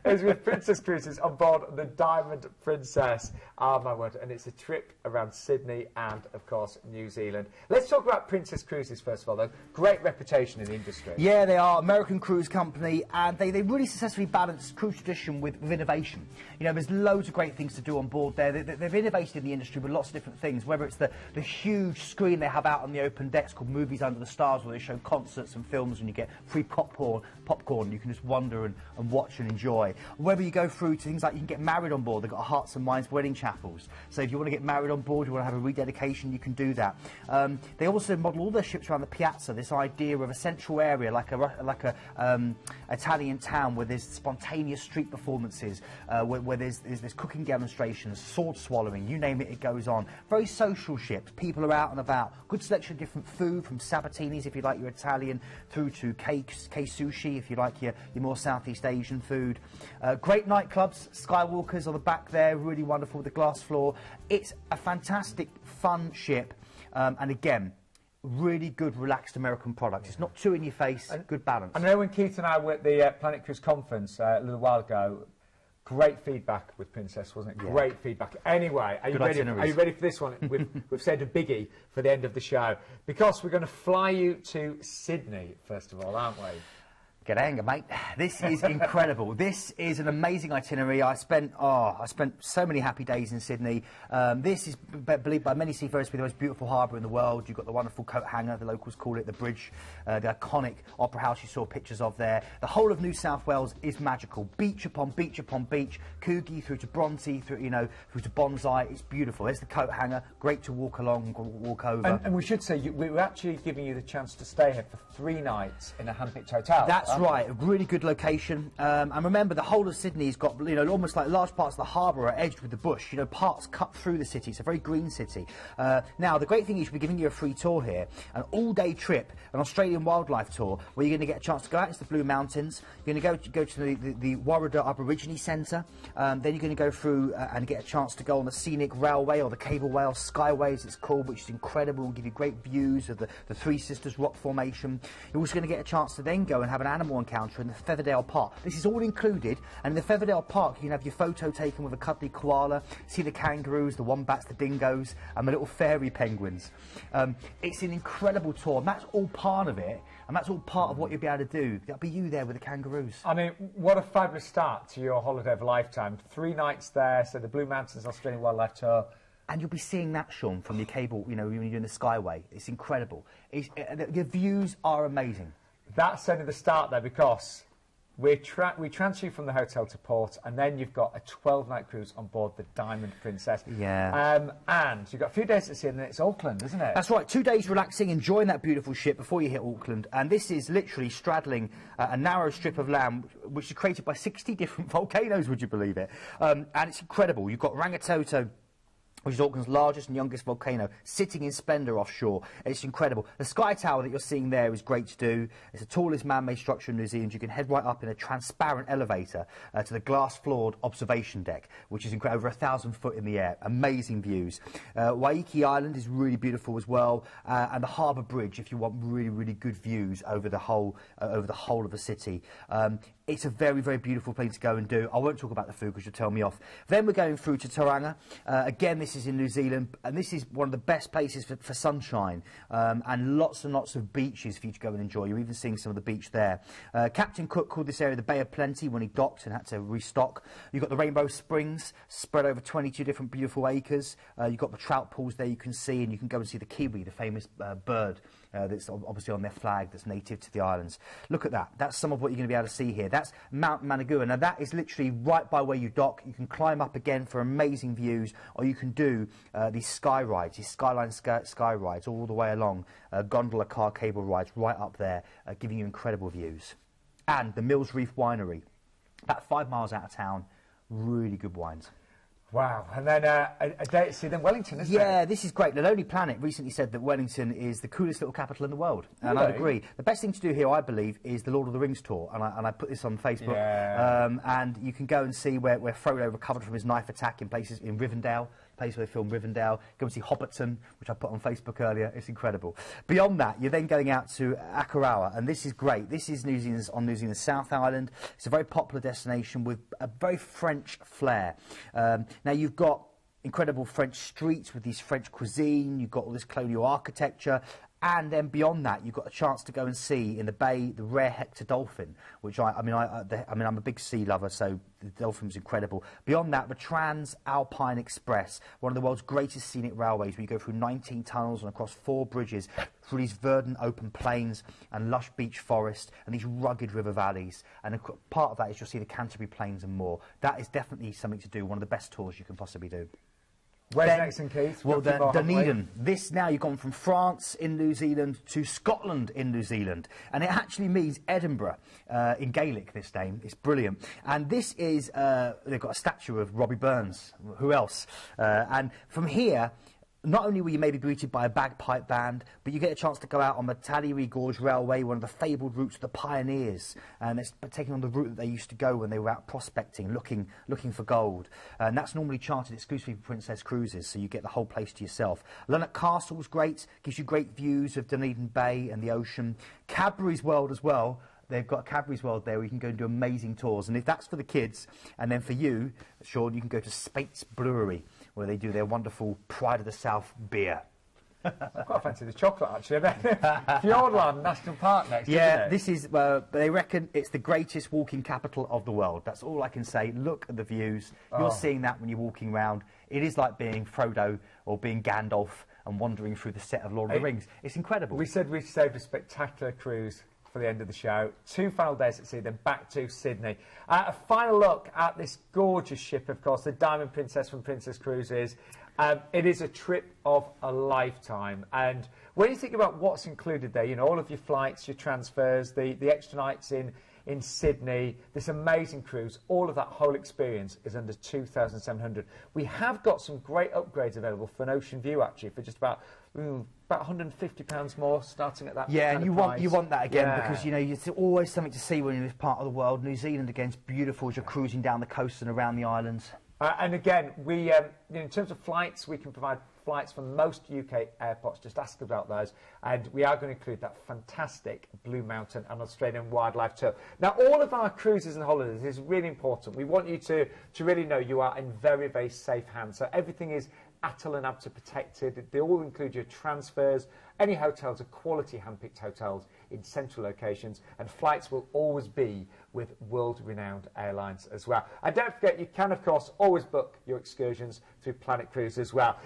is with Princess Cruises on board the Diamond Princess. Oh, my word. And it's a trip around Sydney and, of course, New Zealand. Let's talk about Princess Cruises, first of all, though. Great reputation in the industry. Yeah, they are. American cruise company, and they really successfully balance cruise tradition with innovation. You know, there's loads of great things to do on board there. They've innovated in the industry with lots of different things, whether it's the huge screen they have out on the open decks called Movies Under the Stars, where they show concerts and films and you get free popcorn, you can just wander and watch and enjoy. Whether you go through to things like you can get married on board, they've got Hearts and Minds wedding chapels. So if you want to get married on board, you want to have a rededication, you can do that. They also model all their ships around the piazza, this idea of a central area, like a Italian town where there's spontaneous street performances, where there's cooking demonstrations, sword swallowing, you name it, it goes on. Very social ships, people are out and about. Good selection of different food, from Sabatinis if you like your Italian, through to K sushi if you like your more Southeast Asian food. Great nightclubs, Skywalkers on the back there, really wonderful with the glass floor. It's a fantastic, fun ship, and again, really good, relaxed American product. It's not too in your face, and good balance. I know when Keith and I were at the Planet Cruise conference a little while ago, great feedback with Princess, wasn't it? Yeah. Great feedback. Anyway, are you ready for this one? We've said a biggie for the end of the show, because we're going to fly you to Sydney, first of all, aren't we? Get anger, mate. This is incredible. This is an amazing itinerary. I spent so many happy days in Sydney. This is believed by many seafarers to be the most beautiful harbour in the world. You've got the wonderful coat hanger, the locals call it, the bridge, the iconic opera house you saw pictures of there. The whole of New South Wales is magical. Beach upon beach upon beach, Coogee through to Bronte, through to Bonsai. It's beautiful. There's the coat hanger. Great to walk along, walk over. And we should say we were actually giving you the chance to stay here for 3 nights in a hand-picked hotel. That's right, a really good location. And remember, the whole of Sydney's got, almost like large parts of the harbour are edged with the bush. Parts cut through the city. It's a very green city. Now, the great thing is we're giving you a free tour here, an all-day trip, an Australian wildlife tour, where you're going to get a chance to go out into the Blue Mountains. You're going to go to the Warrada Aborigine Centre. Then you're going to go through and get a chance to go on the scenic railway, or the cable rail, Skyways it's called, which is incredible and give you great views of the Three Sisters rock formation. You're also going to get a chance to then go and have an animal encounter in the Featherdale Park. This is all included, and in the Featherdale Park you can have your photo taken with a cuddly koala, see the kangaroos, the wombats, the dingoes, and the little fairy penguins. It's an incredible tour, and that's all part of it, and that's all part of what you'll be able to do. That'll be you there with the kangaroos. I mean, what a fabulous start to your holiday of a lifetime. 3 nights there, so the Blue Mountains Australian Wildlife Tour. And you'll be seeing that, Sean, from your cable, when you're doing the Skyway. It's incredible. The views are amazing. That's only the start there, because we transfer you from the hotel to port, and then you've got a 12-night cruise on board the Diamond Princess. Yeah. And you've got a few days to see, and then it's Auckland, isn't it? That's right. 2 days relaxing, enjoying that beautiful ship before you hit Auckland. And this is literally straddling a narrow strip of land, which is created by 60 different volcanoes, would you believe it? And it's incredible. You've got Rangitoto, which is Auckland's largest and youngest volcano, sitting in splendour offshore. It's incredible. The Sky Tower that you're seeing there is great to do. It's the tallest man-made structure in New Zealand. You can head right up in a transparent elevator to the glass-floored observation deck, which is over 1,000 foot in the air. Amazing views. Waiheke Island is really beautiful as well, and the Harbour Bridge, if you want really, really good views over the whole of the city. It's a very, very beautiful place to go and do. I won't talk about the food because you'll tell me off. Then we're going through to Tauranga. Again, this is in New Zealand, and this is one of the best places for sunshine, and lots of beaches for you to go and enjoy. You're even seeing some of the beach there. Captain Cook called this area the Bay of Plenty when he docked and had to restock. You've got the Rainbow Springs spread over 22 different beautiful acres. You've got the trout pools there you can see, and you can go and see the kiwi, the famous bird that's obviously on their flag that's native to the islands. Look at that. That's some of what you're going to be able to see here. That's Mount Managua. Now that is literally right by where you dock. You can climb up again for amazing views, or you can do these sky rides, these skyline sky rides all the way along, gondola car cable rides right up there, giving you incredible views. And the Mills Reef Winery, about 5 miles out of town, really good wines. Wow. And then a day to see then Wellington, isn't it? Yeah, this is great. The Lonely Planet recently said that Wellington is the coolest little capital in the world. And Really? I agree. The best thing to do here, I believe, is the Lord of the Rings tour. And I put this on Facebook. Yeah. And you can go and see where Frodo recovered from his knife attack in places in Rivendell, place where they filmed Rivendell. Go and see Hobbiton, which I put on Facebook earlier. It's incredible. Beyond that, you're then going out to Akarawa, and this is great. This is New Zealand's South Island. It's a very popular destination with a very French flair. Now, you've got incredible French streets with these French cuisine. You've got all this colonial architecture. And then beyond that, you've got a chance to go and see in the bay the rare Hector dolphin, which I'm a big sea lover, so the dolphin's incredible. Beyond that, the Trans-Alpine Express, one of the world's greatest scenic railways, where you go through 19 tunnels and across 4 bridges through these verdant open plains and lush beach forest and these rugged river valleys. And part of that is you'll see the Canterbury Plains and more. That is definitely something to do, one of the best tours you can possibly do. Where's next in Keith? Well, Dunedin. This now you've gone from France in New Zealand to Scotland in New Zealand. And it actually means Edinburgh in Gaelic, this name. It's brilliant. And this is, they've got a statue of Robbie Burns. Who else? And from here, not only will you maybe greeted by a bagpipe band, but you get a chance to go out on the Talleyree Gorge Railway, one of the fabled routes of the pioneers, and it's taking on the route that they used to go when they were out prospecting, looking for gold. And that's normally chartered exclusively for Princess Cruises, so you get the whole place to yourself. Lanark Castle's great, gives you great views of Dunedin Bay and the ocean. Cadbury's World as well. They've got a Cadbury's World there where you can go and do amazing tours. And if that's for the kids, and then for you, Sean, you can go to Spates Brewery, where they do their wonderful Pride of the South beer. I quite fancy the chocolate, actually. Fiordland National Park next, yeah, isn't it? This is, they reckon it's the greatest walking capital of the world. That's all I can say. Look at the views. You're seeing that when you're walking around. It is like being Frodo or being Gandalf and wandering through the set of Lord of the Rings. It's incredible. We said we saved a spectacular cruise for the end of the show. 2 final days at sea, then back to Sydney. A final look at this gorgeous ship, of course, the Diamond Princess from Princess Cruises. It is a trip of a lifetime. And when you think about what's included there, you know, all of your flights, your transfers, the extra nights in Sydney, this amazing cruise, all of that whole experience is under $2,700. We have got some great upgrades available for an Ocean View, actually, for just about £150 more, starting at that. Yeah, and you price. want that again, because you know it's always something to see when you're in this part of the world. New Zealand again's beautiful as you're cruising down the coast and around the islands. And again, we in terms of flights, we can provide flights from most UK airports. Just ask about those, and we are going to include that fantastic Blue Mountain and Australian wildlife tour. Now, all of our cruises and holidays is really important. We want you to really know you are in very, very safe hands. So everything is ATOL and ABTA protected. They all include your transfers. Any hotels are quality hand-picked hotels in central locations, and flights will always be with world-renowned airlines as well. And don't forget, you can, of course, always book your excursions through Planet Cruise as well.